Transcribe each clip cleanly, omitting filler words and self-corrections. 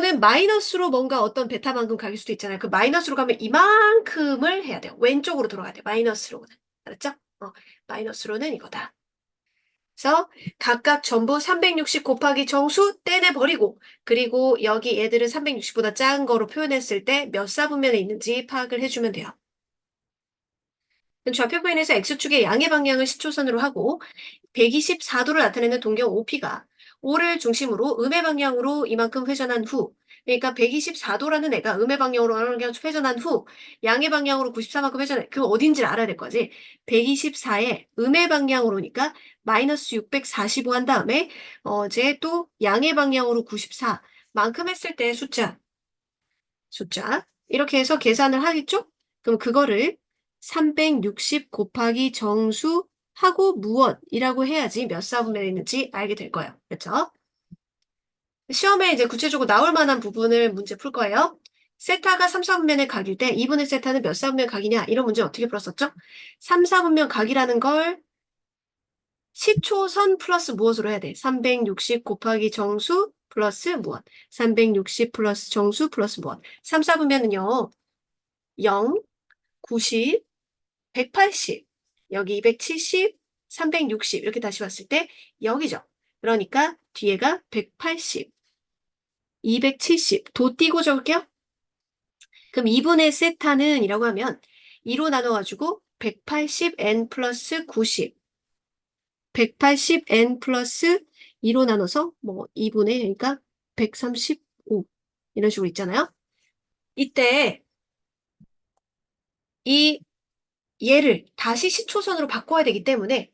또는 마이너스로 뭔가 어떤 베타만큼 가길 수도 있잖아요. 그 마이너스로 가면 이만큼을 해야 돼요. 왼쪽으로 돌아가야 돼요. 마이너스로는. 알았죠? 마이너스로는 이거다. 그래서 각각 전부 360 곱하기 정수 떼내버리고, 그리고 여기 얘들은 360보다 작은 거로 표현했을 때 몇 사분면에 있는지 파악을 해주면 돼요. 좌표표현에서 X축의 양의 방향을 시초선으로 하고 124도를 나타내는 동경 OP가 O를 중심으로 음의 방향으로 이만큼 회전한 후, 그러니까 124도라는 애가 음의 방향으로 회전한 후 양의 방향으로 94만큼 회전해. 그 어딘지를 알아야 될 거지. 124에 음의 방향으로니까 마이너스 645 한 다음에 이제 또 양의 방향으로 94만큼 했을 때 숫자 이렇게 해서 계산을 하겠죠? 그럼 그거를 360 곱하기 정수하고 무엇이라고 해야지 몇 사분면에 있는지 알게 될 거예요. 그렇죠? 시험에 이제 구체적으로 나올 만한 부분을 문제 풀 거예요. 세타가 3, 4분면의 각일 때 2분의 세타는 몇 사분면 각이냐? 이런 문제 어떻게 풀었었죠? 3, 4분면 각이라는 걸 시초선 플러스 무엇으로 해야 돼? 360 곱하기 정수 플러스 무엇? 360 플러스 정수 플러스 무엇? 3, 4분면은요. 0, 90, 180, 여기 270, 360 이렇게 다시 봤을 때 여기죠. 그러니까 뒤에가 180, 270, 도 띄고 적을게요. 그럼 2분의 세타는 이라고 하면 2로 나눠가지고 180n 플러스 90, 180n 플러스 2로 나눠서 뭐 2분의 그러니까 135 이런 식으로 있잖아요. 이때 이 얘를 다시 시초선으로 바꿔야 되기 때문에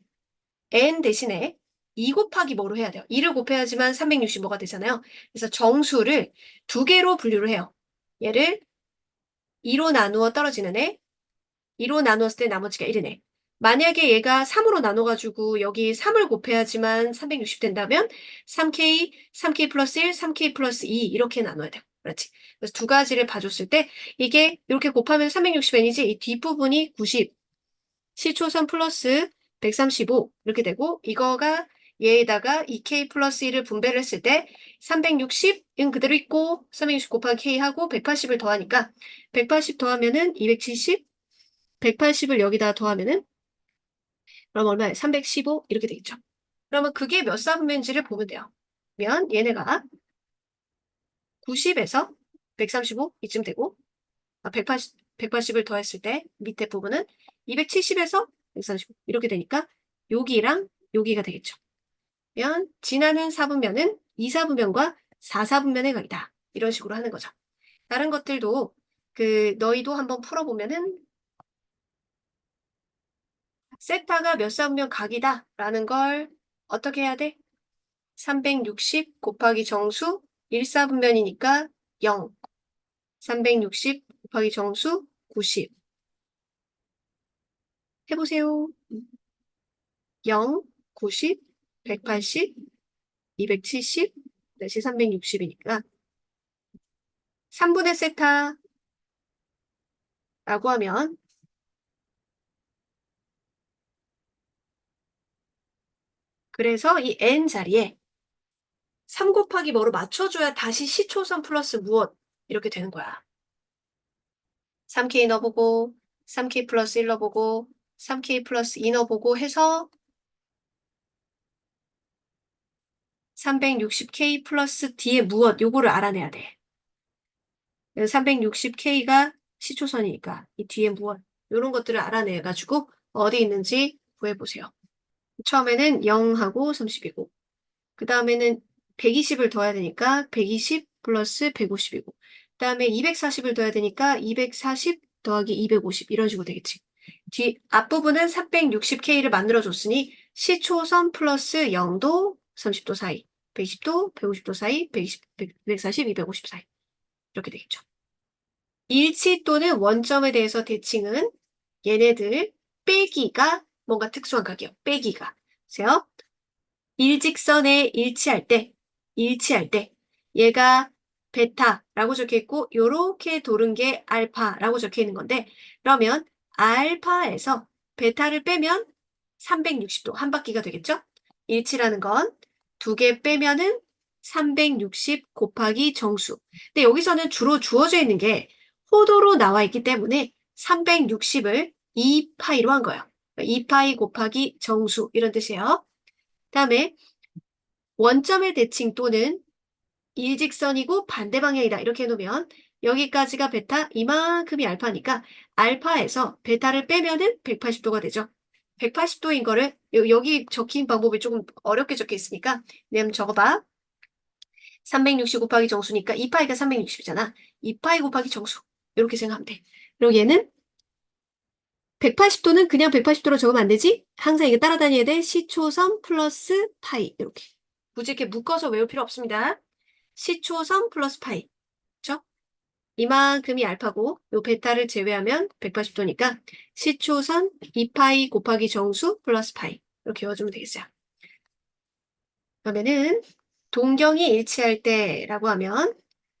n 대신에 2 곱하기 뭐로 해야 돼요? 2를 곱해야지만 365가 되잖아요. 그래서 정수를 두 개로 분류를 해요. 얘를 2로 나누어 떨어지는 애, 2로 나누었을 때 나머지가 1은 애. 만약에 얘가 3으로 나눠가지고 여기 3을 곱해야지만 360 된다면 3K, 3K 플러스 1, 3K 플러스 2 이렇게 나눠야 돼요. 그렇지. 그래서 두 가지를 봐줬을 때 이게 이렇게 곱하면 360n이지 이 뒷부분이 90, 시초선 플러스 135 이렇게 되고 이거가 얘에다가 2k 플러스 1을 분배를 했을 때 360은 그대로 있고 360 곱하기 k 하고 180을 더하니까 180 더하면은 270, 180을 여기다 더하면은 그럼 얼마예요? 315 이렇게 되겠죠. 그러면 그게 몇 사분면인지를 보면 돼요. 그러면 얘네가 90에서 135 이쯤 되고 180을 더했을 때 밑에 부분은 270에서 135 이렇게 되니까 여기랑 여기가 되겠죠. 그러면 지나는 4분면은 2, 4분면과 4, 4분면의 각이다. 이런 식으로 하는 거죠. 다른 것들도 너희도 한번 풀어보면은 세타가 몇 4분면 각이다 라는 걸 어떻게 해야 돼? 360 곱하기 정수 1, 4분면이니까 0, 360 곱하기 정수 90 해보세요. 0, 90, 180, 270, 다시 360이니까 3분의 세타라고 하면 그래서 이 n 자리에 3 곱하기 뭐로 맞춰줘야 다시 시초선 플러스 무엇 이렇게 되는 거야. 3k 넣어보고 3k 플러스 1 넣어보고 3k 플러스 2 넣어보고 해서 360k 플러스 d의 무엇 요거를 알아내야 돼. 360k가 시초선이니까 이 뒤에 무엇 이런 것들을 알아내가지고 어디 있는지 구해보세요. 처음에는 0하고 30이고 그 다음에는 120을 더해야 되니까 120 플러스 150이고 그 다음에 240을 더해야 되니까 240 더하기 250 이런 식으로 되겠지. 앞부분은 360K를 만들어줬으니 시초선 플러스 0도 30도 사이 120도 150도 사이 120, 240, 250 사이 이렇게 되겠죠. 일치 또는 원점에 대해서 대칭은 얘네들 빼기가 뭔가 특수한 각이에요. 빼기가. 보세요. 일직선에 일치할 때 얘가 베타라고 적혀있고 요렇게 도는 게 알파라고 적혀있는 건데 그러면 알파에서 베타를 빼면 360도 한 바퀴가 되겠죠? 일치라는 건 두 개 빼면은 360 곱하기 정수. 근데 여기서는 주로 주어져 있는 게 호도로 나와 있기 때문에 360을 2파이로 한 거예요. 2파이 곱하기 정수 이런 뜻이에요. 다음에 원점의 대칭 또는 일직선이고 반대 방향이다 이렇게 해놓으면 여기까지가 베타 이만큼이 알파니까 알파에서 베타를 빼면은 180도가 되죠. 180도인 거를 여기 적힌 방법이 조금 어렵게 적혀 있으니까 그냥 적어봐. 360 곱하기 정수니까 2파이가 360이잖아. 2파이 곱하기 정수 이렇게 생각하면 돼. 그리고 얘는 180도는 그냥 180도로 적으면 안 되지? 항상 이거 따라다녀야 돼. 시초선 플러스 파이 이렇게. 굳이 이렇게 묶어서 외울 필요 없습니다. 시초선 플러스 파이. 그렇죠? 이만큼이 알파고 요 베타를 제외하면 180도니까 시초선 2파이 곱하기 정수 플러스 파이 이렇게 외워주면 되겠어요. 그러면은 동경이 일치할 때라고 하면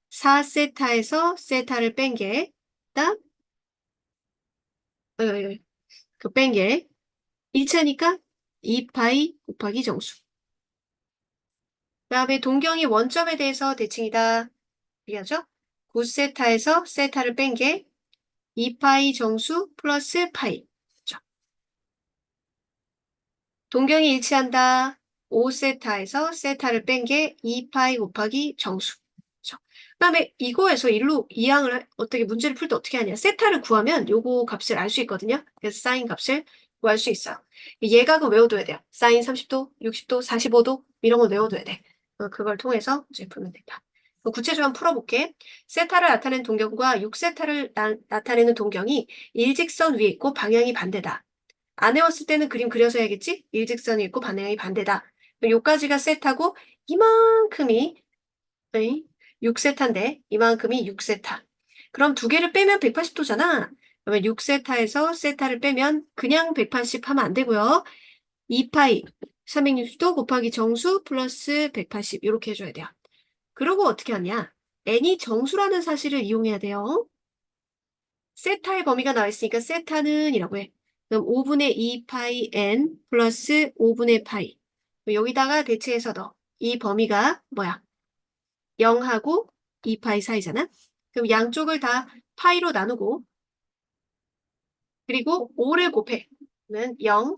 4세타에서 세타를 뺀 게, 딱, 그 뺀 게, 일치하니까 2파이 곱하기 정수. 그 다음에 동경이 원점에 대해서 대칭이다. 이해하죠? 9세타에서 세타를 뺀 게 2파이 정수 플러스 파이. 그렇죠? 동경이 일치한다. 5세타에서 세타를 뺀 게 2파이 곱하기 정수. 그렇죠? 그다음에 이거에서 일로 이항을 어떻게 문제를 풀 때 어떻게 하냐? 세타를 구하면 요거 값을 알 수 있거든요. 그래서 사인 값을 구할 수 있어요. 예각은 외워둬야 돼요. 사인 30도, 60도, 45도 이런 걸 외워둬야 돼. 그걸 통해서 이제 풀면 된다. 구체적으로 한번 풀어볼게. 세타를 나타내는 동경과 6세타를 나타내는 동경이 일직선 위에 있고 방향이 반대다. 안 외웠을 때는 그림 그려서 해야겠지? 일직선이 있고 방향이 반대다. 요까지가 세타고 이만큼이 6세타인데 이만큼이 6세타. 그럼 두 개를 빼면 180도잖아. 그러면 6세타에서 세타를 빼면 그냥 180 하면 안 되고요. 2파이 360도 곱하기 정수 플러스 180 이렇게 해줘야 돼요. 그리고 어떻게 하냐? n이 정수라는 사실을 이용해야 돼요. 세타의 범위가 나와 있으니까 세타는 이라고 해. 그럼 5분의 2파이 n 플러스 5분의 파이. 여기다가 대체해서 넣어. 이 범위가 뭐야? 0하고 2파이 사이잖아? 그럼 양쪽을 다 파이로 나누고 그리고 5를 곱해. 그러면 0,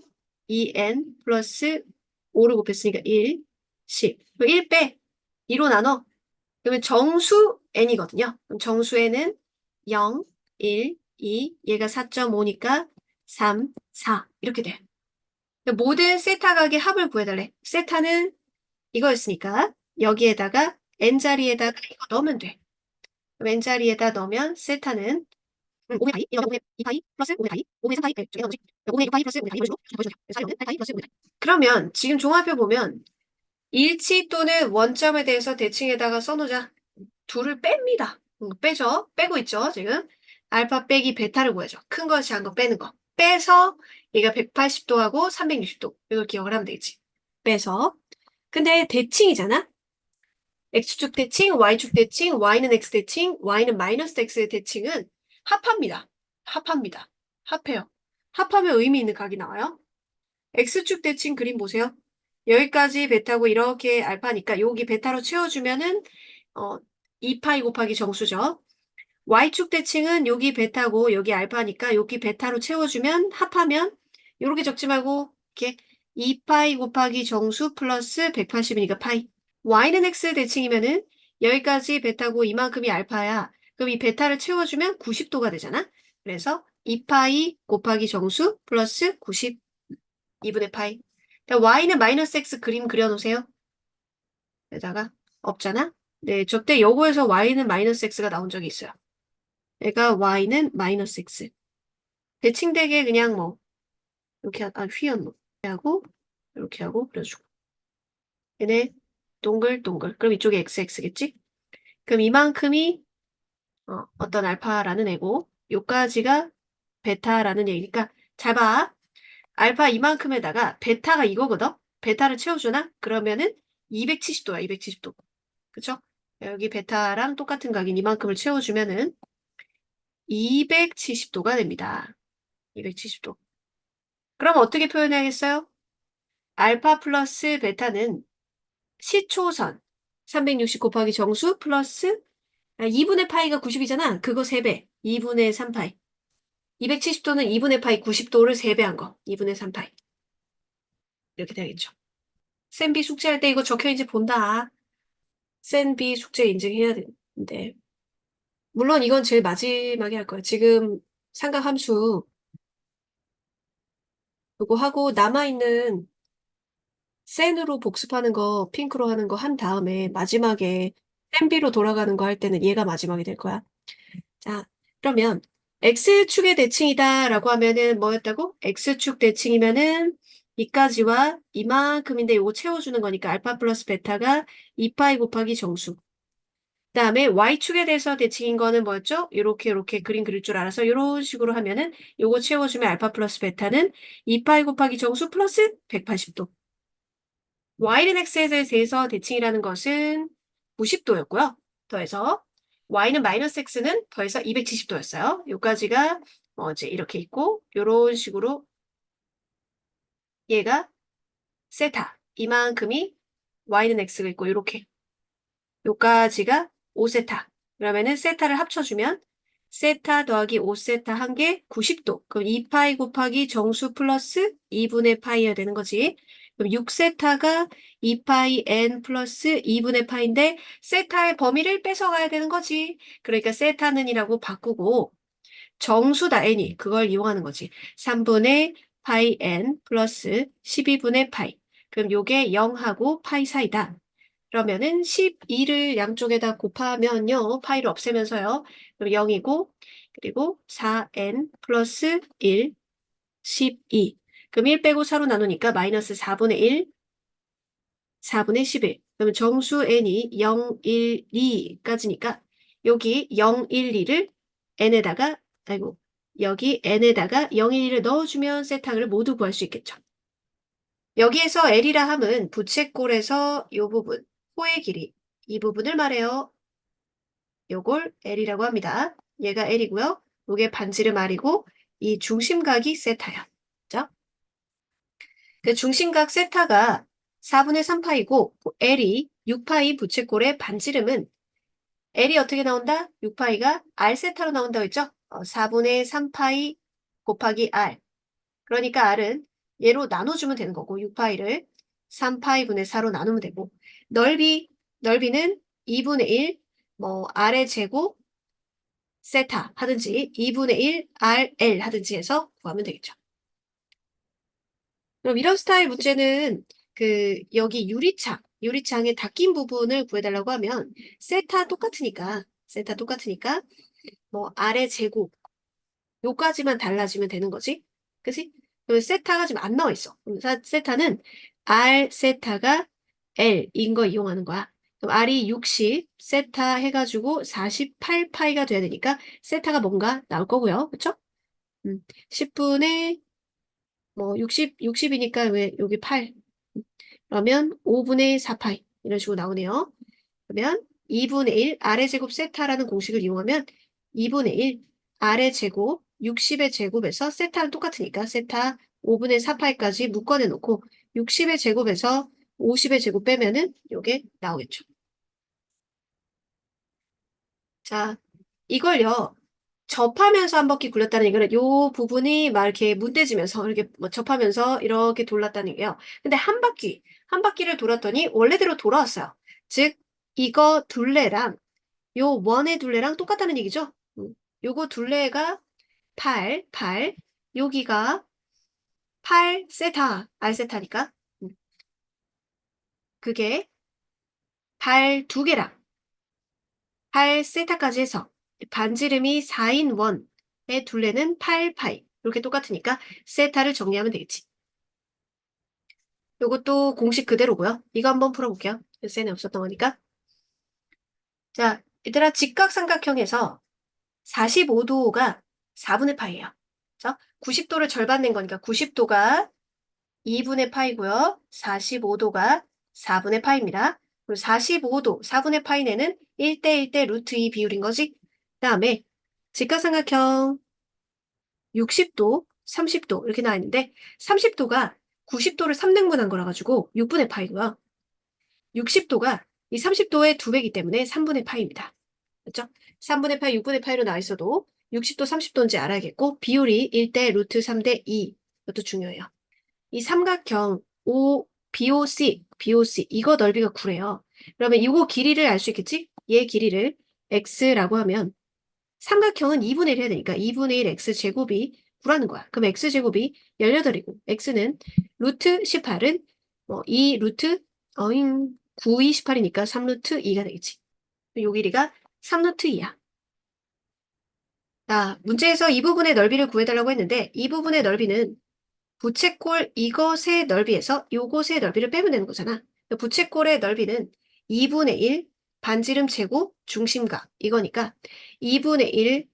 2n 플러스 5를 곱했으니까 1, 10. 1 빼. 2로 나눠. 그러면 정수 n이거든요. 그럼 정수 n은 0, 1, 2, 얘가 4.5니까 3, 4 이렇게 돼. 모든 세타 각의 합을 구해달래. 세타는 이거였으니까 여기에다가 n자리에다가 이거 넣으면 돼. 그럼 n자리에다 넣으면 세타는 5분의 파이, 5분의 2파이 플러스 5분의 파이, 5분의 3파이, 저기 나머지 5분의 6파이 플러스 5분의 파이 이런 식으로 보여줘야 돼요. 그래서 8파이 플러스 5분의 파이. 그러면 지금 종합해 보면 일치 또는 원점에 대해서 대칭에다가 써놓자. 둘을 뺍니다. 빼죠. 빼고 있죠, 지금. 알파 빼기 베타를 구해줘. 큰 거, 작은 거 빼는 거. 빼서 얘가 180도하고 360도. 이걸 기억을 하면 되겠지. 빼서. 근데 대칭이잖아? X축 대칭, Y축 대칭, Y는 X 대칭, Y는 마이너스 X의 대칭은 합합니다. 합합니다. 합해요. 합하면 의미 있는 각이 나와요. X축 대칭 그림 보세요. 여기까지 베타고 이렇게 알파니까 여기 베타로 채워주면은 2파이 곱하기 정수죠. Y축 대칭은 여기 베타고 여기 알파니까 여기 베타로 채워주면 합하면 이렇게 적지 말고 이렇게 2파이 곱하기 정수 플러스 180이니까 파이. Y는 X 대칭이면은 여기까지 베타고 이만큼이 알파야. 그럼 이 베타를 채워주면 90도가 되잖아. 그래서 2파이 곱하기 정수 플러스 90 2분의 파이. Y는 마이너스 X 그림 그려놓으세요. 여기다가 없잖아. 네, 저때 요거에서 Y는 마이너스 X가 나온 적이 있어요. 얘가 Y는 마이너스 X. 대칭되게 그냥 뭐 이렇게 휘었노. 이렇게 하고 그려주고. 얘네 동글동글. 그럼 이쪽에 XX겠지? 그럼 이만큼이 어떤 알파라는 애고 요까지가 베타라는 얘기니까 잘 봐. 알파 이만큼에다가 베타가 이거거든? 베타를 채워주나? 그러면은 270도야, 270도. 그쵸? 여기 베타랑 똑같은 각인 이만큼을 채워주면은 270도가 됩니다. 270도. 그럼 어떻게 표현해야겠어요? 알파 플러스 베타는 시초선, 360 곱하기 정수 플러스 2분의 파이가 90이잖아. 그거 3배. 2분의 3파이. 270도는 2분의 파이 90도를 3배 한 거. 2분의 3파이. 이렇게 되겠죠. 센 B 숙제할 때 이거 적혀있는지 본다. 센 B 숙제 인증해야 되는데. 물론 이건 제일 마지막에 할 거야. 지금 삼각함수 요거 하고 남아있는 센으로 복습하는 거, 핑크로 하는 거 한 다음에 마지막에 센 B로 돌아가는 거 할 때는 얘가 마지막이 될 거야. 자, 그러면 X축의 대칭이다라고 하면은 뭐였다고? X축 대칭이면은 이까지와 이만큼인데 요거 채워주는 거니까 알파 플러스 베타가 2파이 곱하기 정수. 그다음에 Y축에 대해서 대칭인 거는 뭐였죠? 요렇게 그림 그릴 줄 알아서 요런 식으로 하면은 요거 채워주면 알파 플러스 베타는 2파이 곱하기 정수 플러스 180도. Y는 X에 대해서 대칭이라는 것은 90도였고요. 더해서 Y는 마이너스 X는 더해서 270도였어요. 요까지가 이제 이렇게 있고 요런 식으로 얘가 세타 이만큼이 Y는 X가 있고 요렇게 요까지가 5세타. 그러면은 세타를 합쳐주면 세타 더하기 5세타 한 개 90도. 그럼 2파이 곱하기 정수 플러스 2분의 파이여야 되는 거지. 그럼 6세타가 2파이 n 플러스 2분의 파인데 세타의 범위를 뺏어가야 되는 거지. 그러니까 세타는이라고 바꾸고 정수다 n이 그걸 이용하는 거지. 3분의 파이 n 플러스 12분의 파이. 그럼 요게 0하고 파이 사이다. 그러면은 12를 양쪽에다 곱하면요. 파이를 없애면서요. 그럼 0이고 그리고 4n 플러스 1, 12. 그럼 1 빼고 4로 나누니까 마이너스 4분의 1, 4분의 11. 그러면 정수 n이 0, 1, 2까지니까 여기 0, 1, 2를 n에다가 아이고 여기 n에다가 0, 1, 2를 넣어주면 세타를 모두 구할 수 있겠죠. 여기에서 L이라 함은 부채꼴에서 이 부분, 코의 길이, 이 부분을 말해요. 요걸 L이라고 합니다. 얘가 L이고요. 요게 반지름 R이고 이 중심각이 세타야. 그죠? 그 중심각 세타가 4분의 3파이고 L이 6파이 부채꼴의 반지름은 L이 어떻게 나온다? 6파이가 R세타로 나온다고 했죠? 4분의 3파이 곱하기 R. 그러니까 R은 얘로 나눠주면 되는 거고 6파이를 3파이분의 4로 나누면 되고 넓이는 2분의 1, R의 제곱 세타 하든지 2분의 1 RL 하든지 해서 구하면 되겠죠. 그럼 이런 스타일 문제는 여기 유리창에 닫힌 부분을 구해달라고 하면 세타 똑같으니까 R의 제곱 요까지만 달라지면 되는 거지. 그치? 그럼 세타가 지금 안 나와 있어. 그럼 세타는 R 세타가 L인 거 이용하는 거야. 그럼 R이 60 세타 해가지고 48파이가 돼야 되니까 세타가 뭔가 나올 거고요. 그쵸? 10분의 60이니까 왜 여기 8. 그러면 5분의 4파이 이런 식으로 나오네요. 그러면 2분의 1 R의 제곱 세타라는 공식을 이용하면 2분의 1 R의 제곱 60의 제곱에서 세타는 똑같으니까 세타 5분의 4파이까지 묶어내 놓고 60의 제곱에서 50의 제곱 빼면은 요게 나오겠죠. 자, 이걸요. 접하면서 한 바퀴 굴렸다는 얘기는 요 부분이 막 이렇게 문대지면서 이렇게 접하면서 이렇게 돌았다는 얘기예요. 근데 한 바퀴를 돌았더니 원래대로 돌아왔어요. 즉, 이거 둘레랑 요 원의 둘레랑 똑같다는 얘기죠. 요거 둘레가 8, 여기가 8세타, R세타니까. 그게 발 두 개랑 8세타까지 해서 반지름이 4인 원의 둘레는 8파이. 이렇게 똑같으니까 세타를 정리하면 되겠지. 요것도 공식 그대로고요. 이거 한번 풀어볼게요. 셀에 없었던 거니까. 자, 얘들아 직각삼각형에서 45도가 4분의 파이예요. 그죠? 90도를 절반 낸 거니까 90도가 2분의 파이고요. 45도가 4분의 파이입니다. 그리고 45도 4분의 파이 내는 1대1대 루트 2 비율인 거지. 그 다음에 직각삼각형 60도, 30도 이렇게 나와 있는데 30도가 90도를 3등분한 거라 가지고 6분의 파이고요. 60도가 이 30도의 2배이기 때문에 3분의 파이입니다. 그렇죠? 3분의 파이, 6분의 파이로 나와 있어도 60도, 30도인지 알아야겠고 비율이 1대 루트 3대 2. 이것도 중요해요. 이 삼각형 BOC 이거 넓이가 9래요. 그러면 이거 길이를 알 수 있겠지? 얘 길이를 x라고 하면 삼각형은 2분의 1 해야 되니까 2분의 1 x제곱이 9라는 거야. 그럼 x제곱이 18이고 x는 루트 18은 2 루트 9, 2, 18이니까 3 루트 2가 되겠지. 요 길이가 3 루트 2야. 자, 문제에서 이 부분의 넓이를 구해달라고 했는데 이 부분의 넓이는 부채꼴 이것의 넓이에서 요것의 넓이를 빼면 되는 거잖아. 부채꼴의 넓이는 2분의 1 반지름 제곱 중심각 이거니까 2분의 1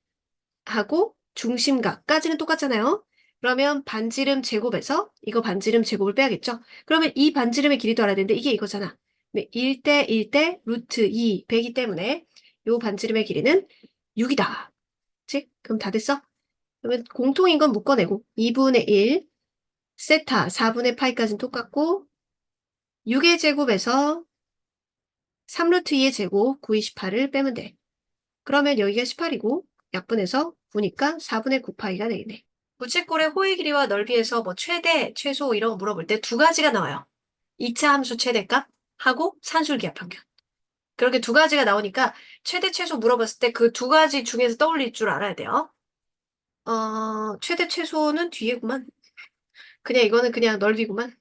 하고 중심각까지는 똑같잖아요. 그러면 반지름 제곱에서 이거 반지름 제곱을 빼야겠죠. 그러면 이 반지름의 길이도 알아야 되는데 이게 이거잖아. 1대 1대 루트 2 100이기 때문에 요 반지름의 길이는 6이다. 그치? 그럼 다 됐어? 그러면 공통인 건 묶어내고 2분의 1 세타 4분의 파이까지는 똑같고 6의 제곱에서 3루트 2의 제곱 9, 28을 빼면 돼. 그러면 여기가 18이고 약분해서 9니까 4분의 9파이가 되겠네. 부채꼴의 호의 길이와 넓이에서 뭐 최대, 최소 이런 거 물어볼 때 두 가지가 나와요. 2차 함수 최대값 하고 산술기하 평균. 그렇게 두 가지가 나오니까 최대, 최소 물어봤을 때 그 두 가지 중에서 떠올릴 줄 알아야 돼요. 최대, 최소는 뒤에구만. 그냥 이거는 그냥 넓이구만.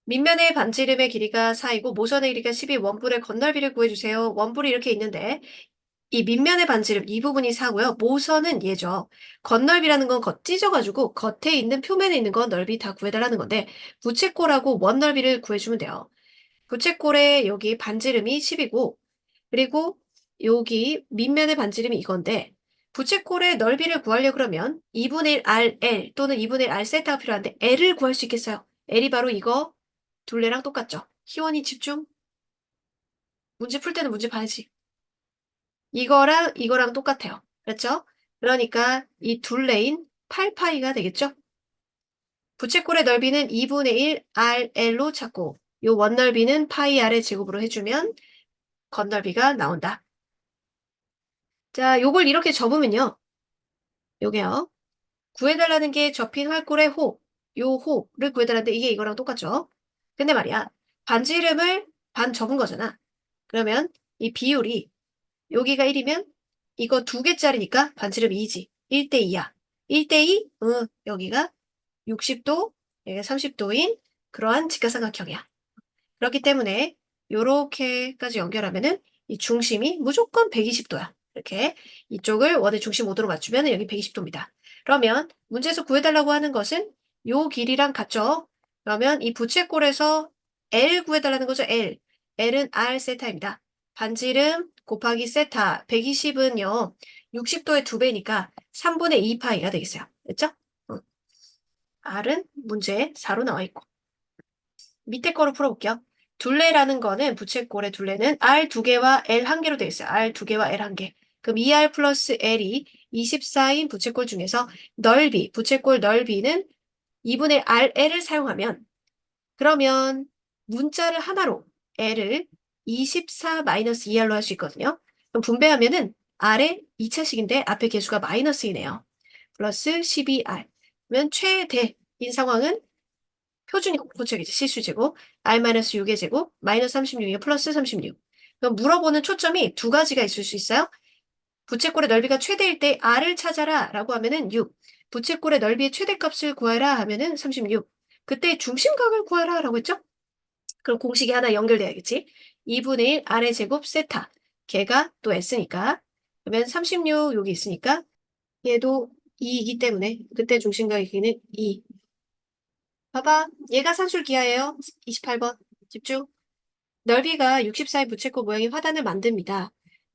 밑면의 반지름의 길이가 4이고 모선의 길이가 12, 원뿔의 건널비를 구해주세요. 원뿔이 이렇게 있는데 이 밑면의 반지름 이 부분이 4고요. 모선은 얘죠. 건널비라는 건 겉 찢어가지고 겉에 있는 표면에 있는 건 넓이 다 구해달라는 건데 부채꼴하고 원 넓이를 구해주면 돼요. 부채꼴의 여기 반지름이 10이고 그리고 여기 밑면의 반지름이 이건데 부채꼴의 넓이를 구하려고 그러면 2분의 1 RL 또는 2분의 1 R 세타가 필요한데 L을 구할 수 있겠어요. L이 바로 이거 둘레랑 똑같죠. 희원이 집중. 문제 풀 때는 문제 봐야지. 이거랑 똑같아요. 그렇죠? 그러니까 이 둘레인 8파이가 되겠죠? 부채꼴의 넓이는 2분의 1 RL로 찾고 요 원넓이는 파이 R의 제곱으로 해주면 건넓이가 나온다. 자, 요걸 이렇게 접으면요. 요게요. 구해달라는 게 접힌 활골의 호, 요 호를 구해달라는데 이게 이거랑 똑같죠? 근데 말이야, 반지름을 반 접은 거잖아. 그러면 이 비율이 여기가 1이면 이거 2개짜리니까 반지름 2지. 1대 2야. 1대 2? 여기가 60도, 여기가 30도인 그러한 직각삼각형이야. 그렇기 때문에 요렇게까지 연결하면은 이 중심이 무조건 120도야. 이렇게 이쪽을 원의 중심 5도로 맞추면 여기 120도입니다. 그러면 문제에서 구해달라고 하는 것은 요 길이랑 같죠? 그러면 이 부채꼴에서 L 구해달라는 거죠. L. L은 R 세타입니다. 반지름 곱하기 세타 120은요. 60도의 2배니까 3분의 2파이가 되겠어요. 됐죠? R은 문제에 4로 나와 있고. 밑에 거로 풀어볼게요. 둘레라는 거는 부채꼴의 둘레는 R 2개와 L 1개로 되어 있어요. R 2개와 L 1개. 그럼 2R 플러스 L이 24인 부채꼴 중에서 넓이, 부채꼴 넓이는 2분의 RL을 사용하면 그러면 문자를 하나로 L을 24 마이너스 2R로 할 수 있거든요. 그럼 분배하면은 R의 2차식인데 앞에 개수가 마이너스이네요. 플러스 12R. 그러면 최대인 상황은 표준이 고체이지 실수제곱 R-6의 제곱 마이너스 36이요 플러스 36. 그럼 물어보는 초점이 두 가지가 있을 수 있어요. 부채꼴의 넓이가 최대일 때 R을 찾아라 라고 하면은 6. 부채꼴의 넓이의 최대값을 구하라 하면은 36. 그때 중심각을 구하라 라고 했죠? 그럼 공식이 하나 연결돼야겠지. 2분의 1 R의 제곱 세타. 걔가 또 S니까. 그러면 36 여기 있으니까 얘도 2이기 때문에 그때 중심각의 길이는 2. 봐봐. 얘가 산술기하예요. 28번. 집중. 넓이가 64의 부채꼴 모양의 화단을 만듭니다.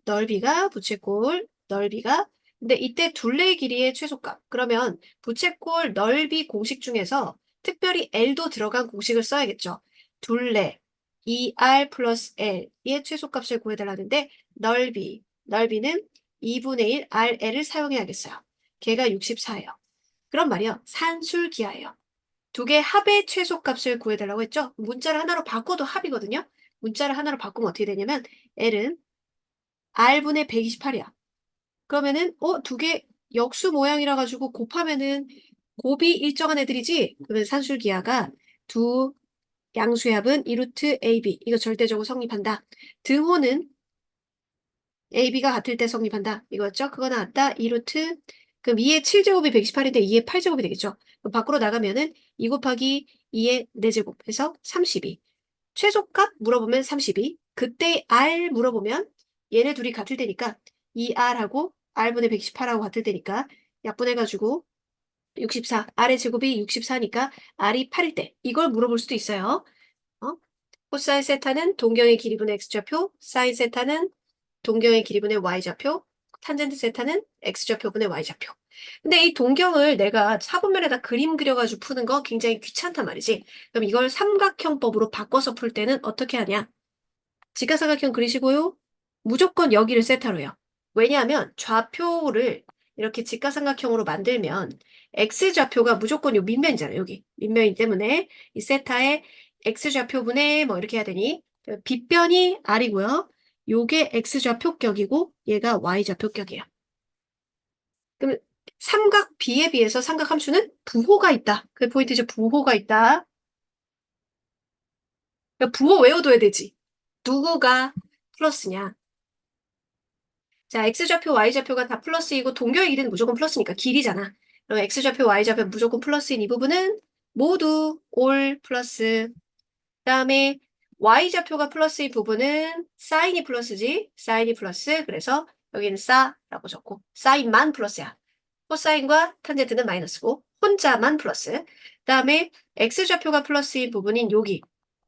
넓이가 부채꼴, 넓이가 근데 이때 둘레의 길이의 최소값. 그러면 부채꼴 넓이 공식 중에서 특별히 L도 들어간 공식을 써야겠죠. 둘레 2R 플러스 L의 최소값을 구해달라는데 넓이는 2분의 1 RL을 사용해야겠어요. 걔가 64예요. 그럼 말이요. 산술기하예요. 두 개 합의 최소값을 구해달라고 했죠? 문자를 하나로 바꿔도 합이거든요. 문자를 하나로 바꾸면 어떻게 되냐면 L은 R분의 128이야. 그러면은 두 개 역수 모양이라 가지고 곱하면은 곱이 일정한 애들이지? 그러면 산술기하가 두 양수의 합은 2루트 AB. 이거 절대적으로 성립한다. 등호는 AB가 같을 때 성립한다. 이거였죠? 그거 나왔다. 2루트. 그럼 2의 7제곱이 128인데 2의 8제곱이 되겠죠? 그럼 밖으로 나가면은 2 곱하기 2의 4제곱 해서 32. 최소값 물어보면 32. 그때 R 물어보면 얘네 둘이 같을 때니까 이 R하고 R분의 128하고 같을 때니까 약분해가지고 64. R의 제곱이 64니까 R이 8일 때. 이걸 물어볼 수도 있어요. 코사인 세타는 동경의 길이분의 X좌표, 사인 세타는 동경의 길이분의 Y좌표, 탄젠트 세타는 X좌표분의 Y좌표. 근데 이 동경을 내가 사분면에다 그림 그려가지고 푸는 거 굉장히 귀찮단 말이지. 그럼 이걸 삼각형법으로 바꿔서 풀 때는 어떻게 하냐? 직각삼각형 그리시고요. 무조건 여기를 세타로 해요. 왜냐하면 좌표를 이렇게 직각삼각형으로 만들면 X좌표가 무조건 요 밑면이잖아요. 여기 밑면이기 때문에 이 세타의 X좌표분의 뭐 이렇게 해야 되니 빗변이 R이고요. 요게 X좌표격이고 얘가 Y좌표격이에요. 그럼 삼각 B에 비해서 삼각 함수는 부호가 있다. 그 포인트죠. 부호가 있다. 그러니까 부호 외워둬야 되지. 누구가 플러스냐? 자, X좌표, Y좌표가 다 플러스이고 동경의 길이는 무조건 플러스니까 길이잖아. 그럼 X좌표, Y좌표 무조건 플러스인 이 부분은 모두 올 플러스. 그다음에 Y좌표가 플러스인 부분은 사인이 플러스지. 사인이 플러스. 그래서 여기는 싸라고 적고 사인만 플러스야. 코사인과 탄젠트는 마이너스고 혼자만 플러스. 그다음에 X좌표가 플러스인 부분인 여기.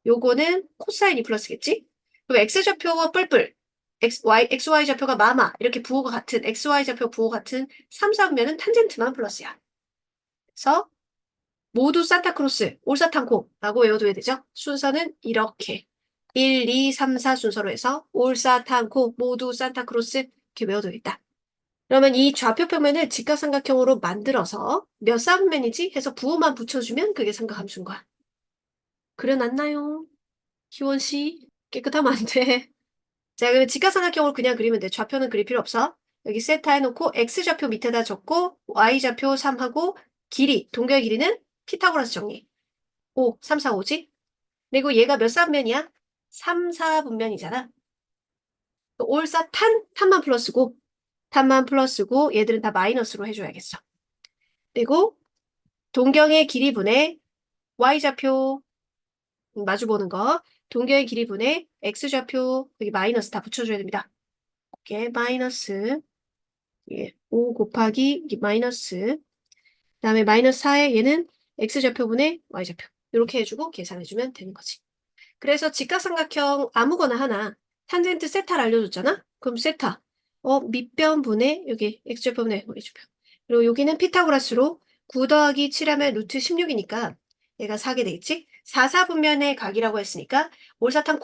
요거는 코사인이 플러스겠지? 그럼 X좌표가 뿔뿔. XY 좌표가 마마 이렇게 부호가 같은 XY 좌표 부호 같은 3, 4분면은 탄젠트만 플러스야. 그래서 모두 산타크로스, 올사탕코라고 외워둬야 되죠. 순서는 이렇게 1, 2, 3, 4 순서로 해서 올사탕코 모두 산타크로스 이렇게 외워둬야겠다. 그러면 이 좌표 평면을 직각삼각형으로 만들어서 몇 사분면이지 해서 부호만 붙여주면 그게 삼각함수인 거야. 그려놨나요? 희원 씨 깨끗하면 안 돼. 자, 그러면 직각삼각형으로 그냥 그리면 돼. 좌표는 그릴 필요 없어. 여기 세타 해놓고 X좌표 밑에다 적고 Y좌표 3하고 길이, 동결 길이는 피타고라스 정리. 5, 3, 4, 5지? 그리고 얘가 몇 사분면이야? 3, 4분면이잖아. 올사 탄만 플러스고 탄만 플러스고 얘들은 다 마이너스로 해줘야겠어. 그리고 동경의 길이분의 Y좌표 마주보는 거 동경의 길이분의 X좌표 여기 마이너스 다 붙여줘야 됩니다. 이게 마이너스 5 곱하기 마이너스 그다음에 마이너스 4에 얘는 X좌표분의 Y좌표 이렇게 해주고 계산해주면 되는 거지. 그래서 직각삼각형 아무거나 하나 탄젠트 세타를 알려줬잖아? 그럼 세타 밑변분의 여기 X좌표분의 Y좌표 그리고 여기는 피타고라스로 9 더하기 7하면 루트 16이니까 얘가 4게 되겠지? 4, 4분면의 각이라고 했으니까 올사탕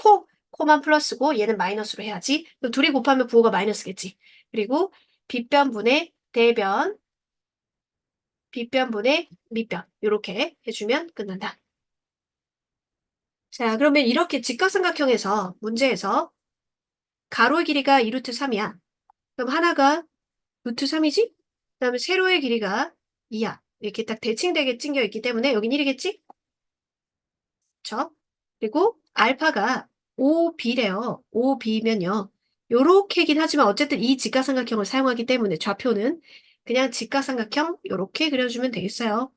코만 플러스고 얘는 마이너스로 해야지. 둘이 곱하면 부호가 마이너스겠지. 그리고 빗변분의 대변, 빗변분의 밑변 이렇게 해주면 끝난다. 자, 그러면 이렇게 직각삼각형에서 문제에서 가로의 길이가 2루트 3이야. 그럼 하나가 루트 3이지? 그 다음에 세로의 길이가 2야. 이렇게 딱 대칭되게 찡겨 있기 때문에 여긴 1이겠지? 그쵸? 그리고 알파가 5b래요. 5b면요. 요렇게긴 하지만 어쨌든 이 직각삼각형을 사용하기 때문에 좌표는 그냥 직각삼각형 요렇게 그려주면 되겠어요.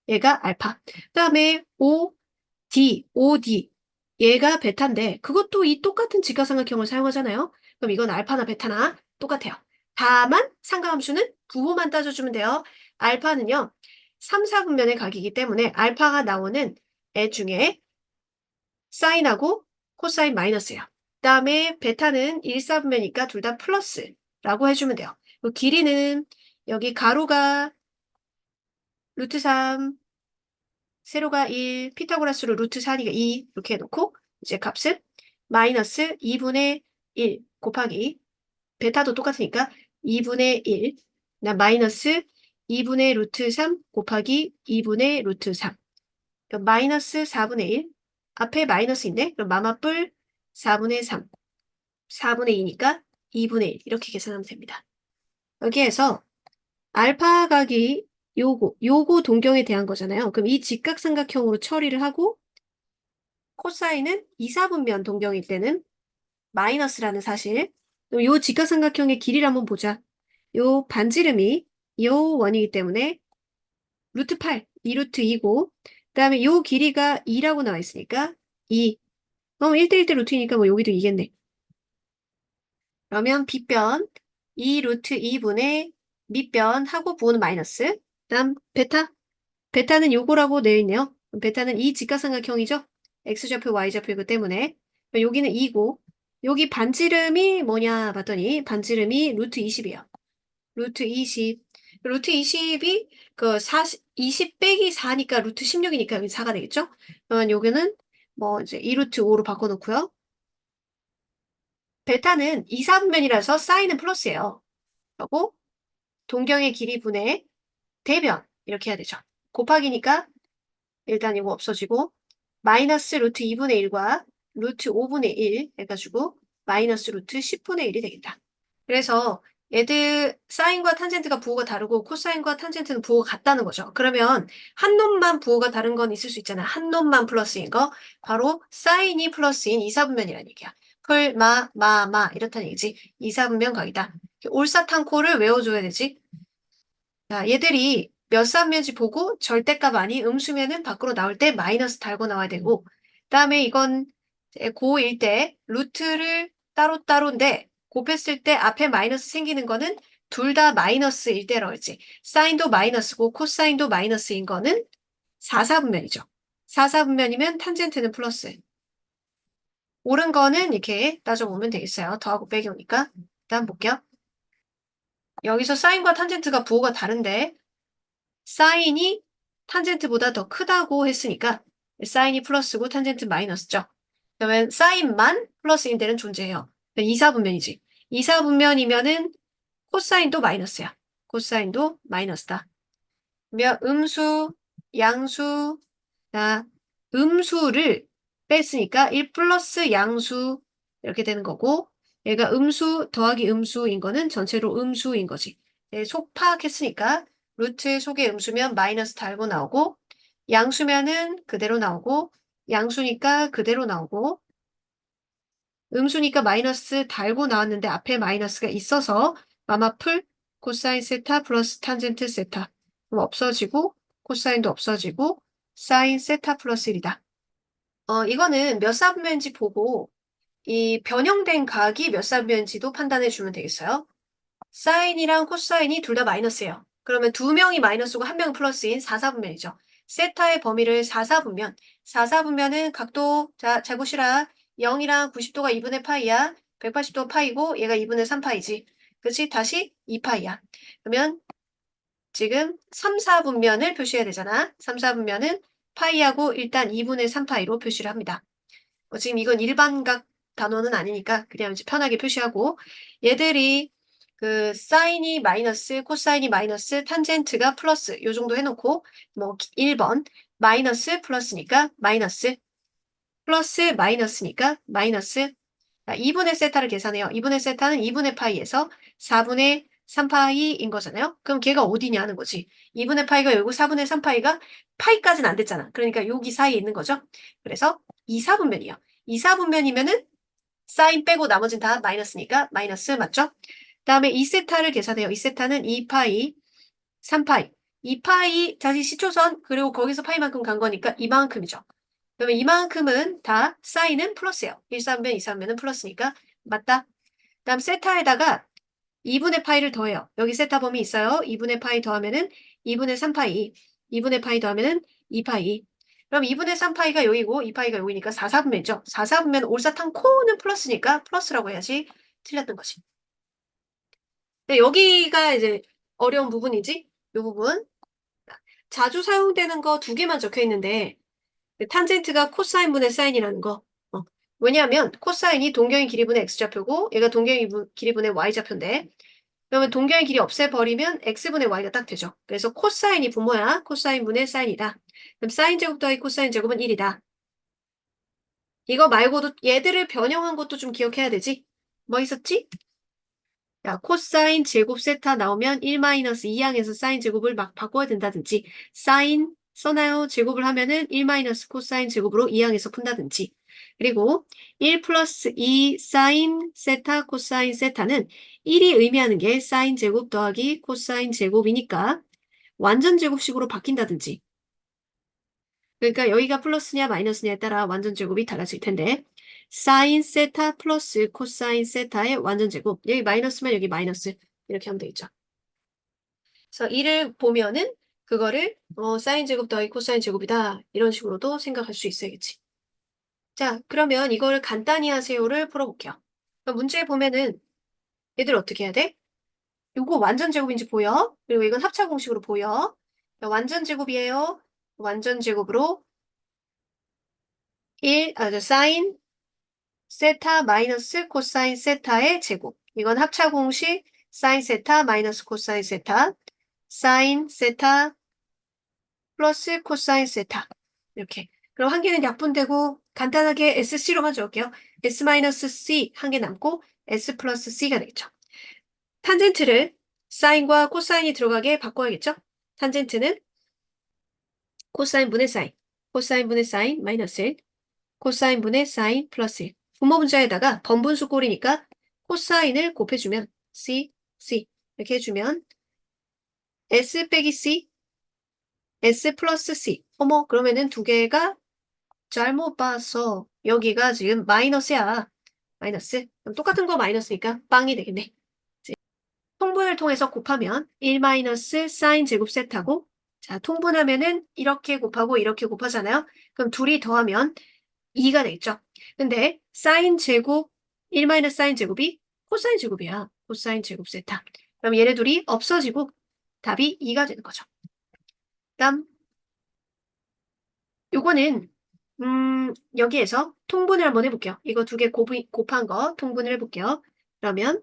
얘가 알파. 그 다음에 OD. 얘가 베타인데 그것도 이 똑같은 직각삼각형을 사용하잖아요. 그럼 이건 알파나 베타나 똑같아요. 다만 상가함수는 부호만 따져주면 돼요. 알파는요. 3, 4분면의 각이기 때문에 알파가 나오는 애 중에 사인하고 코사인 마이너스예요. 그 다음에 베타는 1, 4분면이니까 둘 다 플러스라고 해주면 돼요. 길이는 여기 가로가 루트 3, 세로가 1, 피타고라스로 루트 4니까 2 이렇게 해놓고 이제 값은 마이너스 2분의 1 곱하기 베타도 똑같으니까 2분의 1 마이너스 2분의 루트 3 곱하기 2분의 루트 3 그럼 마이너스 4분의 1 앞에 마이너스인데 그럼 마마뿔 4분의 3, 4분의 2니까 2분의 1 이렇게 계산하면 됩니다. 여기에서 알파 각이 요거 동경에 대한 거잖아요. 그럼 이 직각삼각형으로 처리를 하고 코사인은 2, 4분면 동경일 때는 마이너스라는 사실. 그럼 요 직각삼각형의 길이를 한번 보자. 요 반지름이 요 원이기 때문에 루트 8, 2루트 2고 그 다음에 요 길이가 2라고 나와 있으니까 2. 1대1대 루트이니까 뭐 여기도 2겠네. 그러면 빗변 2루트 2분의 밑변 하고 부호는 마이너스. 다음 베타. 베타는 요거라고 되어 있네요. 그럼 베타는 이 직각삼각형이죠. x좌표, y좌표이기 때문에 여기는 2고 여기 반지름이 뭐냐 봤더니 반지름이 루트 20이에요. 루트 20. 루트 20이 그 20 빼기 4니까 루트 16이니까 여기 4가 되겠죠? 그러면 여기는 뭐 이제 2루트 5로 바꿔놓고요. 베타는 2, 4분면이라서 사인은 플러스예요. 그리고 동경의 길이 분의 대변 이렇게 해야 되죠. 곱하기니까 일단 이거 없어지고 마이너스 루트 2분의 1과 루트 5분의 1 해가지고 마이너스 루트 10분의 1이 되겠다. 그래서 얘들 사인과 탄젠트가 부호가 다르고 코사인과 탄젠트는 부호가 같다는 거죠. 그러면 한 놈만 부호가 다른 건 있을 수 있잖아요. 한 놈만 플러스인 거 바로 사인이 플러스인 2, 4분면이라는 얘기야. 풀, 마 이렇다는 얘기지. 2, 4분면 각이다. 올사탕코를 외워줘야 되지. 자, 얘들이 몇 사분면인지 보고 절대값 아니 음수면은 밖으로 나올 때 마이너스 달고 나와야 되고 그다음에 이건 고일 때 루트를 따로따로인데 곱했을 때 앞에 마이너스 생기는 거는 둘 다 마이너스일 때라고 했지. 사인도 마이너스고 코사인도 마이너스인 거는 4사분면이죠. 4사분면이면 탄젠트는 플러스. 옳은 거는 이렇게 따져보면 되겠어요. 더하고 빼기 오니까. 일단 볼게요. 여기서 사인과 탄젠트가 부호가 다른데 사인이 탄젠트보다 더 크다고 했으니까 사인이 플러스고 탄젠트 마이너스죠. 그러면 사인만 플러스인 데는 존재해요. 2, 4분면이지. 2, 4분면이면은 코사인도 마이너스야. 코사인도 마이너스다. 그러면 음수, 양수, 음수를 뺐으니까 1 플러스 양수 이렇게 되는 거고 얘가 음수 더하기 음수인 거는 전체로 음수인 거지. 네, 속 파악했으니까 루트 속에 음수면 마이너스 달고 나오고 양수면은 그대로 나오고 양수니까 그대로 나오고 음수니까 마이너스 달고 나왔는데 앞에 마이너스가 있어서 마마풀 코사인 세타 플러스 탄젠트 세타 그럼 없어지고 코사인도 없어지고 사인 세타 플러스 1이다. 이거는 몇 사분면인지 보고 이 변형된 각이 몇 사분면인지도 판단해 주면 되겠어요. 사인이랑 코사인이 둘 다 마이너스예요. 그러면 두 명이 마이너스고 한 명이 플러스인 4사분면이죠. 세타의 범위를 4사분면. 4사분면은 각도 잘 보시라. 0이랑 90도가 2분의 파이야. 180도 파이고 얘가 2분의 3파이지. 그치? 다시 2파이야. 그러면 지금 3, 4분면을 표시해야 되잖아. 3, 4분면은 파이하고 일단 2분의 3파이로 표시를 합니다. 지금 이건 일반각 단원은 아니니까 그냥 이제 편하게 표시하고 얘들이 그 사인이 마이너스, 코사인이 마이너스, 탄젠트가 플러스 요 정도 해놓고 뭐 1번 마이너스 플러스니까 마이너스 플러스 마이너스니까 마이너스 2분의 세타를 계산해요. 2분의 세타는 2분의 파이에서 4분의 3파이인 거잖아요. 그럼 걔가 어디냐 하는 거지. 2분의 파이가 여기고 4분의 3파이가 파이까지는 안 됐잖아. 그러니까 여기 사이에 있는 거죠. 그래서 2, 4분면이요. 2, 4분면이면은 사인 빼고 나머지는 다 마이너스니까 마이너스 맞죠? 다음에 2세타를 계산해요. 2세타는 2파이, 3파이. 2파이 다시 시초선 그리고 거기서 파이만큼 간 거니까 이만큼이죠. 그러면 이만큼은 다 사인은 플러스예요. 1, 3면, 2, 3면은 플러스니까 맞다. 다음 세타에다가 2분의 파이를 더해요. 여기 세타 범위 있어요. 2분의 파이 더하면은 2분의 3파이, 2분의 파이 더하면은 2파이. 그럼 2분의 3파이가 여기고 2파이가 여기니까 4, 4분면이죠. 4, 4분면 올사탕 코는 플러스니까 플러스라고 해야지. 틀렸던 거지. 근데 여기가 이제 어려운 부분이지. 이 부분. 자주 사용되는 거 두 개만 적혀 있는데 탄젠트가 코사인분의 사인이라는 거. 왜냐하면 코사인이 동경의 길이분의 x좌표고 얘가 동경의 길이분의 y좌표인데 그러면 동경의 길이 없애버리면 x분의 y가 딱 되죠. 그래서 코사인이 분모야. 코사인분의 사인이다. 그럼 사인 제곱 더하기 코사인 제곱은 1이다. 이거 말고도 얘들을 변형한 것도 좀 기억해야 되지? 뭐 있었지? 야, 코사인 제곱 세타 나오면 1-2항에서 사인 제곱을 막 바꿔야 된다든지, 사인 써나요? 제곱을 하면은 1- 코사인 제곱으로 2항에서 푼다든지, 그리고 1 플러스 2 사인 세타 코사인 세타는 1이 의미하는 게 사인 제곱 더하기 코사인 제곱이니까 완전 제곱식으로 바뀐다든지, 그러니까 여기가 플러스냐 마이너스냐에 따라 완전 제곱이 달라질 텐데, 사인 세타 플러스 코사인 세타의 완전 제곱, 여기 마이너스면 여기 마이너스, 이렇게 하면 되겠죠. 그래서 이를 보면은 그거를 사인 제곱 더하기 코사인 제곱이다, 이런 식으로도 생각할 수 있어야겠지. 자, 그러면 이걸 간단히 하세요를 풀어볼게요. 그럼 문제에 보면은 얘들 어떻게 해야 돼? 요거 완전 제곱인지 보여? 그리고 이건 합차 공식으로 보여? 완전 제곱이에요. 완전 제곱으로 사인 세타 마이너스 코사인 세타의 제곱. 이건 합차 공식 사인 세타 마이너스 코사인 세타, 사인 세타 플러스 코사인 세타. 이렇게. 그럼 한 개는 약분되고 간단하게 SC로만 적을게요. S-C 한 개 남고 S 플러스 C가 되겠죠. 탄젠트를 사인과 코사인이 들어가게 바꿔야겠죠. 탄젠트는 코사인 분의 사인, 코사인 분의 사인 마이너스 1, 코사인 분의 사인 플러스 1. 분모 분자에다가 번분수 꼴이니까 코사인을 곱해주면 C, C 이렇게 해주면 S 빼기 C, S 플러스 C. 어머, 그러면은 두 개가 잘못 봐서 여기가 지금 마이너스야. 마이너스. 그럼 똑같은 거 마이너스니까 빵이 되겠네. 통분을 통해서 곱하면 1 사인 제곱 세타고, 자, 통분하면은 이렇게 곱하고 이렇게 곱하잖아요. 그럼 둘이 더하면 2가 되겠죠. 근데 사인 제곱 1 사인 제곱이 코사인 제곱이야. 코사인 제곱 세타. 그럼 얘네 둘이 없어지고 답이 2가 되는 거죠. 다음 요거는 여기에서 통분을 한번 해볼게요. 이거 두 개 곱한 거 통분을 해볼게요. 그러면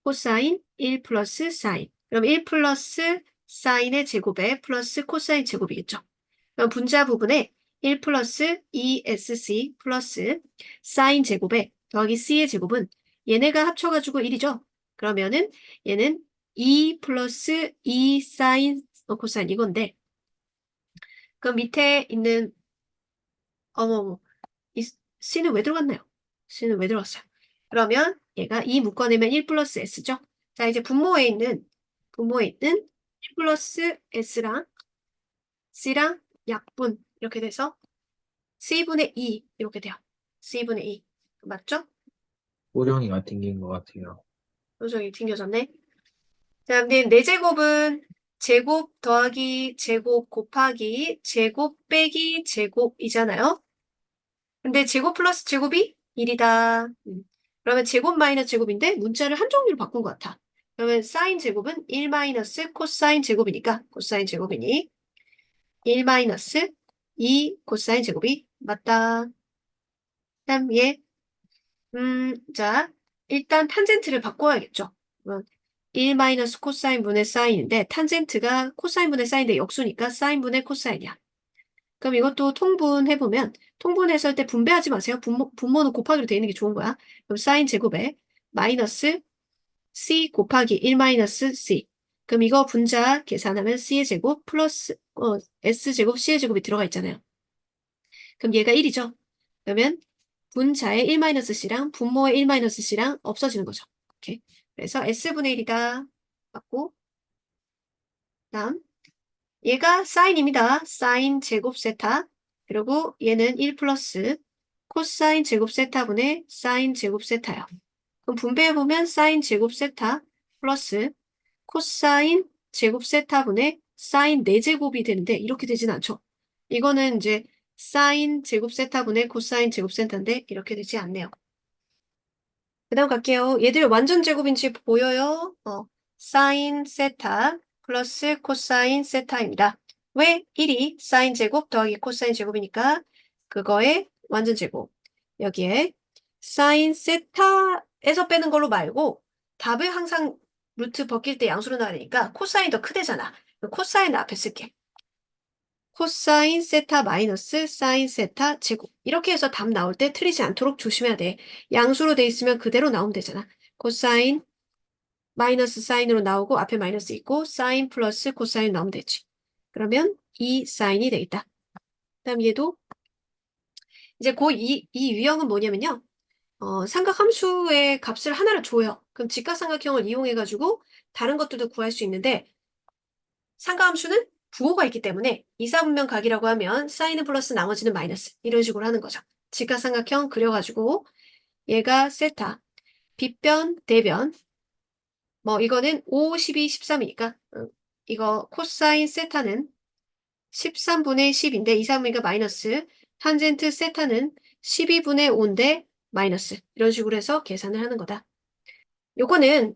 코사인 1 플러스 사인. 그럼 1 플러스 사인의 제곱에 플러스 코사인 제곱이겠죠. 그럼 분자 부분에 1 플러스 2sc 플러스 사인 제곱에 더하기 c의 제곱은 얘네가 합쳐가지고 1이죠. 그러면은 얘는 2 플러스 2 사인 코사인 이건데, 그럼 밑에 있는 어머머 이 c는 왜 들어갔나요? c는 왜 들어갔어요? 그러면 얘가 2 묶어내면 1 플러스 s죠. 자, 이제 분모에 있는 1 플러스 s랑 c랑 약분 이렇게 돼서 c분의 2 이렇게 돼요. c분의 2 맞죠? 호령이가 튕긴 것 같아요. 요정이 튕겨졌네. 자, 근데 4제곱은 제곱 더하기 제곱 곱하기 제곱 빼기 제곱이잖아요. 근데 제곱 플러스 제곱이 1이다. 그러면 제곱 마이너스 제곱인데 문자를 한 종류로 바꾼 것 같아. 그러면 사인 제곱은 1 코사인 제곱이니까 코사인 제곱이니 1 2 코사인 제곱이 맞다. 다음 얘 자, 일단 탄젠트를 바꿔야겠죠. 1 코사인 분의 사인인데 탄젠트가 코사인 분의 사인인데 역수니까 사인 분의 코사인이야. 그럼 이것도 통분해보면 통분했을 때 분배하지 마세요. 분모는 곱하기로 되어 있는 게 좋은 거야. 그럼 사인 제곱에 마이너스 c 곱하기 1 c. 그럼 이거 분자 계산하면 c의 제곱 플러스 s 제곱 c의 제곱이 들어가 있잖아요. 그럼 얘가 1이죠. 그러면 분자의 1 c랑 분모의 1 c랑 없어지는 거죠. 이렇게. 그래서 s분의 1이다. 맞고, 다음 얘가 사인입니다. 사인 제곱 세타. 그리고 얘는 1 플러스 코사인 제곱 세타분의 사인 제곱 세타요. 그럼 분배해보면 사인 제곱 세타 플러스 코사인 제곱 세타분의 사인 4제곱이 되는데 이렇게 되진 않죠. 이거는 이제 사인 제곱 세타분의 코사인 제곱 세타인데 이렇게 되지 않네요. 그 다음 갈게요. 얘들 완전 제곱인지 보여요? 사인 세타 플러스 코사인 세타입니다. 왜? 1이 사인 제곱 더하기 코사인 제곱이니까 그거의 완전 제곱. 여기에 사인 세타에서 빼는 걸로 말고 답을 항상 루트 벗길 때 양수로 나가니까 코사인이 더 크대잖아. 코사인 앞에 쓸게. 코사인 세타 마이너스 사인 세타 제곱. 이렇게 해서 답 나올 때 틀리지 않도록 조심해야 돼. 양수로 돼 있으면 그대로 나오면 되잖아. 코사인 마이너스 사인으로 나오고 앞에 마이너스 있고 사인 플러스 코사인 나오면 되지. 그러면 이 사인이 되겠다. 그다음 얘도 이제 이 유형은 뭐냐면요. 삼각함수의 값을 하나를 줘요. 그럼 직각삼각형을 이용해가지고 다른 것들도 구할 수 있는데 삼각함수는 부호가 있기 때문에 이사분면 각이라고 하면 사인은 플러스 나머지는 마이너스 이런 식으로 하는 거죠. 직각삼각형 그려가지고 얘가 세타, 빗변, 대변 뭐 이거는 5, 12, 13이니까 이거 코사인 세타는 13분의 10인데 이사분면가 마이너스 탄젠트 세타는 12분의 5인데 마이너스 이런 식으로 해서 계산을 하는 거다. 요거는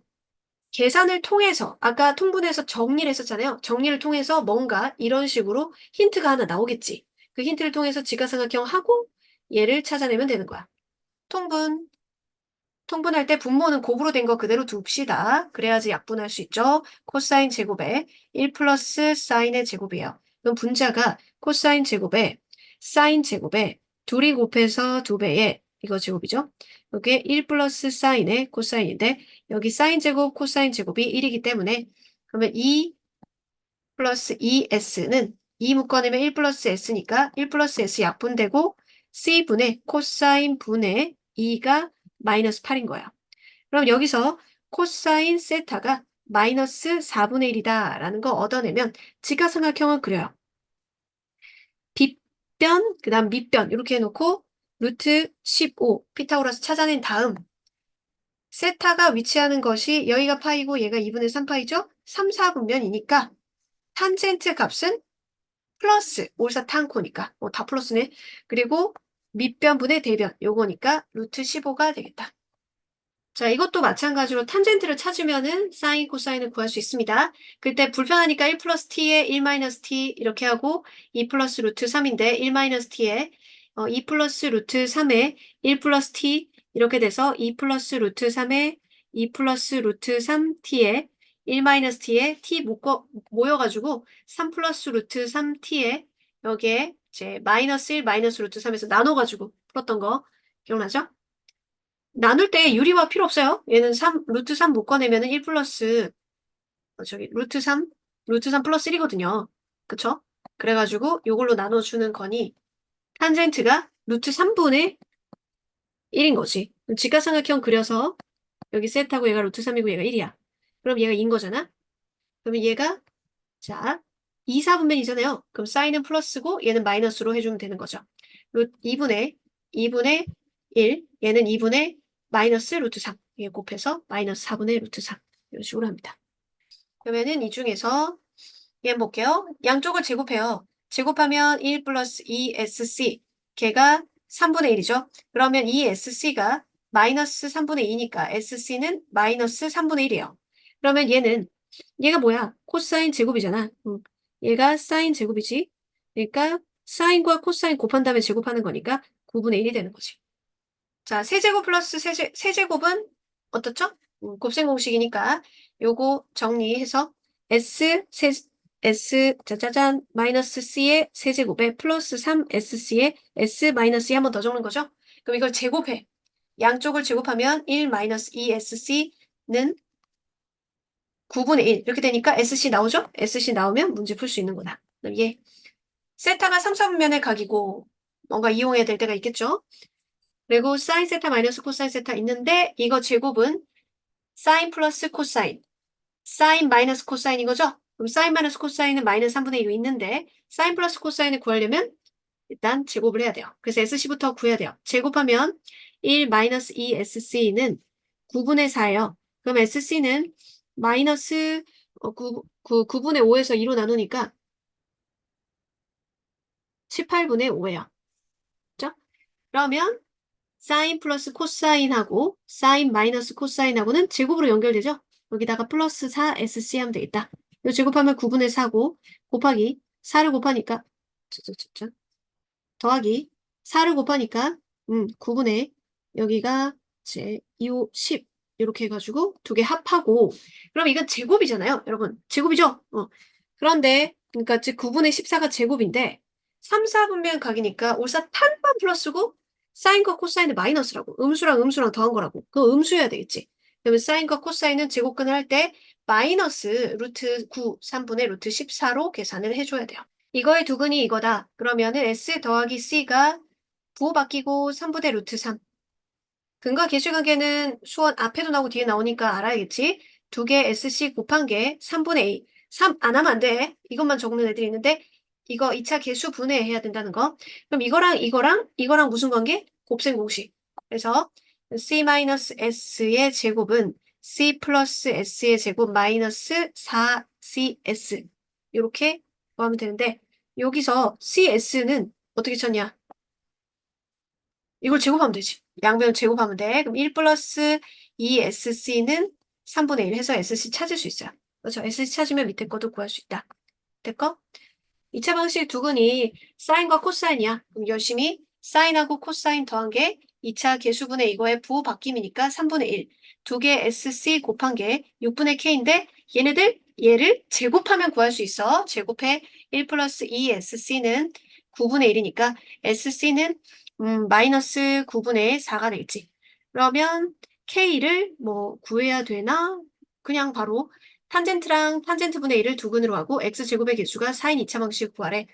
계산을 통해서 아까 통분해서 정리를 했었잖아요. 정리를 통해서 뭔가 이런 식으로 힌트가 하나 나오겠지. 그 힌트를 통해서 직각삼각형 하고 얘를 찾아내면 되는 거야. 통분할 때 분모는 곱으로 된 거 그대로 둡시다. 그래야지 약분할 수 있죠. 코사인 제곱에 1 플러스 사인의 제곱이에요. 그럼 분자가 코사인 제곱에 사인 제곱에 둘이 곱해서 2배에 이거 제곱이죠. 여기에 1 플러스 사인의 코사인인데 여기 사인 제곱 코사인 제곱이 1이기 때문에 그러면 2 플러스 2s는 2 묶어내면 1 플러스 s니까 1 플러스 s 약분되고 c분의 코사인 분의 2가 마이너스 8인 거예요. 그럼 여기서 코사인 세타가 마이너스 4분의 1이다 라는 거 얻어내면 직각삼각형을 그려요. 빗변, 그 다음 밑변 이렇게 해놓고 루트 15 피타고라스 찾아낸 다음 세타가 위치하는 것이 여기가 파이고 얘가 2분의 3파이죠? 3, 4분면이니까 탄젠트 값은 플러스 올사탄코니까 다 플러스네. 그리고 밑변분의 대변 요거니까 루트 15가 되겠다. 자, 이것도 마찬가지로 탄젠트를 찾으면은 사인, 코사인을 구할 수 있습니다. 그때 불편하니까 1 플러스 t에 1 마이너스 t 이렇게 하고 2 플러스 루트 3인데 1 마이너스 t에 2 플러스 루트 3에 1 플러스 t 이렇게 돼서 2 플러스 루트 3에 2 플러스 루트 3t에 1 마이너스 t에 t 모여가지고 3 플러스 루트 3t에 여기에 이제 마이너스 1 마이너스 루트 3에서 나눠가지고 풀었던 거 기억나죠? 나눌 때 유리화 필요 없어요. 얘는 루트 3 묶어내면은 1 플러스, 루트 3 플러스 1이거든요. 그쵸? 그래가지고 요걸로 나눠주는 거니, 탄젠트가 루트 3분의 1인 거지. 직각삼각형 그려서, 여기 셋하고 얘가 루트 3이고 얘가 1이야. 그럼 얘가 2인 거잖아? 그러면 얘가, 자, 2, 4분면이잖아요. 그럼 사인은 플러스고 얘는 마이너스로 해주면 되는 거죠. 2분의 1, 얘는 2분의 마이너스 루트 3. 이게 곱해서 마이너스 4분의 루트 3. 이런 식으로 합니다. 그러면은 이 중에서 얘 볼게요. 양쪽을 제곱해요. 제곱하면 1 플러스 2sc. 걔가 3분의 1이죠. 그러면 이 sc가 마이너스 3분의 2니까 sc는 마이너스 3분의 1이에요. 그러면 얘가 뭐야? 코사인 제곱이잖아. 얘가 사인 제곱이지. 그러니까 사인과 코사인 곱한 다음에 제곱하는 거니까 9분의 1이 되는 거지. 자, 세제곱 플러스 세제곱은 어떻죠? 곱셈 공식이니까 요거 정리해서 짜자잔 마이너스 c의 세제곱에 플러스 3sc의 s 마이너스 2 한 번 더 적는 거죠? 그럼 이걸 제곱해. 양쪽을 제곱하면 1 마이너스 2sc는 9분의 1 이렇게 되니까 sc 나오죠? sc 나오면 문제 풀 수 있는 거다. 그럼 얘 세타가 3, 4분면의 각이고 뭔가 이용해야 될 때가 있겠죠? 그리고 사인 세타 마이너스 코사인 세타 있는데 이거 제곱은 사인 플러스 코사인 사인 마이너스 코사인인 거죠? 그럼 사인 마이너스 코사인은 마이너스 3분의 1로 있는데 사인 플러스 코사인을 구하려면 일단 제곱을 해야 돼요. 그래서 SC부터 구해야 돼요. 제곱하면 1 마이너스 2SC는 9분의 4예요. 그럼 SC는 마이너스 9분의 5에서 2로 나누니까 18분의 5예요. 그죠? 그러면 사인 플러스 코사인하고 사인 마이너스 코사인하고는 제곱으로 연결되죠? 여기다가 플러스 4SC 하면 되겠다. 이 제곱하면 9분의 4고 곱하기 4를 곱하니까 더하기 4를 곱하니까 9분의 여기가 제 2호 10 이렇게 해가지고 두 개 합하고 그럼 이건 제곱이잖아요. 여러분 제곱이죠? 그런데 그러니까 즉 9분의 14가 제곱인데 3, 4분면 각이니까 올사 탄만 플러스고 사인과 코사인은 마이너스라고. 음수랑 음수랑 더한 거라고. 그거 음수여야 되겠지. 그러면 사인과 코사인은 제곱근을 할 때 마이너스 루트 9, 3분의 루트 14로 계산을 해줘야 돼요. 이거의 두근이 이거다. 그러면은 S 더하기 C가 부호 바뀌고 3분의 루트 3. 근과 계수관계는 수원 앞에도 나오고 뒤에 나오니까 알아야겠지. 두 개 SC 곱한 게 3분의 2. 3 안 하면 안 돼. 이것만 적는 애들이 있는데 이거 2차 계수 분해해야 된다는 거. 그럼 이거랑 무슨 관계? 곱셈 공식. 그래서 C-S의 제곱은 C 플러스 S의 제곱 마이너스 4CS. 이렇게 구하면 되는데 여기서 CS는 어떻게 쳤냐? 이걸 제곱하면 되지. 양변 제곱하면 돼. 그럼 1 플러스 2SC는 3분의 1 해서 SC 찾을 수 있어요. 그렇죠? SC 찾으면 밑에 것도 구할 수 있다. 됐고? 2차 방식 두근이 사인과 코사인이야. 그럼 열심히 사인하고 코사인 더한 게 2차 계수분의 이거의 부호 바뀜이니까 3분의 1. 두 개 SC 곱한 게 6분의 K인데 얘를 제곱하면 구할 수 있어. 제곱해 1 플러스 2SC는 9분의 1이니까 SC는 마이너스 9분의 4가 되겠지. 그러면 K를 뭐 구해야 되나? 그냥 바로 탄젠트랑 탄젠트분의 1을 두근으로 하고 x제곱의 개수가 4인 2차 방식 구하래.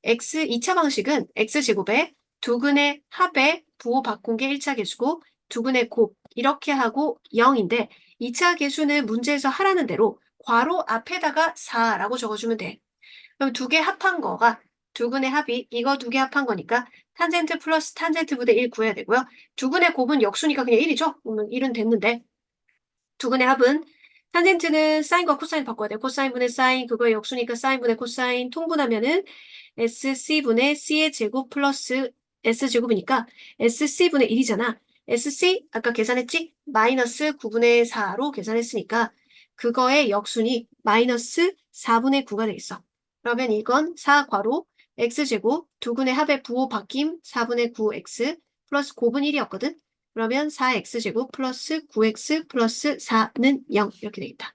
x 2차 방식은 x제곱에 두근의 합의 부호 바꾼 게 1차 개수고 두근의 곱 이렇게 하고 0인데 2차 개수는 문제에서 하라는 대로 괄호 앞에다가 4라고 적어주면 돼. 그럼 두 개 합한 거가 두근의 합이 이거 두 개 합한 거니까 탄젠트 플러스 탄젠트분의 1 구해야 되고요. 두근의 곱은 역수니까 그냥 1이죠. 그러면 1은 됐는데 두근의 합은 탄젠트는 사인과 코사인 바꿔야 돼. 코사인분의 사인, 그거의 역수니까 사인분의 코사인 통분하면은 SC분의 C의 제곱 플러스 S제곱이니까 SC분의 1이잖아. SC 아까 계산했지? 마이너스 9분의 4로 계산했으니까 그거의 역순이 마이너스 4분의 9가 되겠어. 그러면 이건 4괄호 X제곱 두근의 합의 부호 바뀜 4분의 9X 플러스 곱은 1이었거든. 그러면 4x제곱 플러스 9x 플러스 4는 0 이렇게 되겠다.